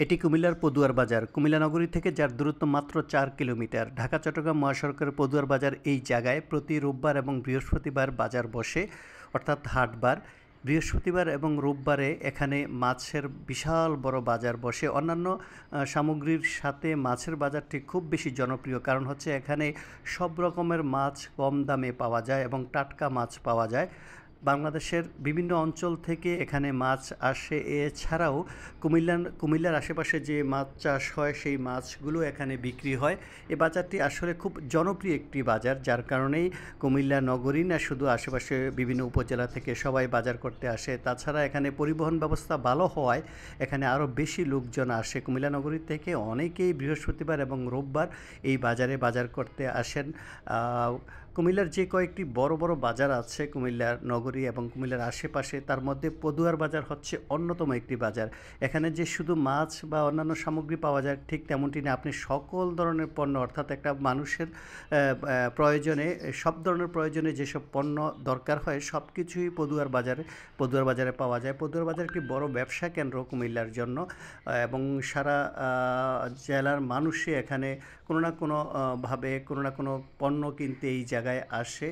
এটি কুমিল্লার পদুয়ার বাজার। কুমিল্লা নগরী থেকে যার দূরত্ব মাত্র ৪ কিলোমিটার। ঢাকা-চট্টগ্রাম মহাসড়কের পদুয়ার বাজার এই জায়গায় প্রতি রোববার এবং বৃহস্পতিবার বাজার বসে, অর্থাৎ হাটবার। বৃহস্পতিবার এবং রোববারে এখানে মাছের বিশাল বড় বাজার বসে। অন্যান্য সামগ্রীর সাথে মাছের বাজারটি খুব বেশি জনপ্রিয়, কারণ হচ্ছে এখানে সব রকমের মাছ কম দামে পাওয়া যায় এবং টাটকা মাছ পাওয়া যায়। বাংলাদেশের বিভিন্ন অঞ্চল থেকে এখানে মাছ আসে। এছাড়াও কুমিল্লার আশেপাশে যে মাছ চাষ হয় সেই মাছগুলো এখানে বিক্রি হয়। এই বাজারটি আসলে খুব জনপ্রিয় একটি বাজার, যার কারণেই কুমিল্লা নগরী না, শুধু আশেপাশে বিভিন্ন উপজেলা থেকে সবাই বাজার করতে আসে। তাছাড়া এখানে পরিবহন ব্যবস্থা ভালো হওয়ায় এখানে আরও বেশি লোকজন আসে। কুমিল্লা নগরী থেকে অনেকেই বৃহস্পতিবার এবং রোববার এই বাজারে বাজার করতে আসেন। কুমিল্লার যে কয়েকটি বড় বড় বাজার আছে কুমিল্লার নগরী এবং কুমিল্লার আশেপাশে, তার মধ্যে পদুয়ার বাজার হচ্ছে অন্যতম একটি বাজার। এখানে যে শুধু মাছ বা অন্যান্য সামগ্রী পাওয়া যায় ঠিক তেমনটি না, আপনি সকল ধরনের পণ্য, অর্থাৎ একটা মানুষের প্রয়োজনে, সব ধরনের প্রয়োজনে যেসব পণ্য দরকার হয় সব কিছুই পদুয়ার বাজারে পাওয়া যায়। পদুয়ার বাজার একটি বড় ব্যবসা কেন্দ্র কুমিল্লার জন্য, এবং সারা জেলার মানুষই এখানে কোনো না কোনো ভাবে কোনো না কোনো পণ্য কিনতে এই জায়গায় আসে।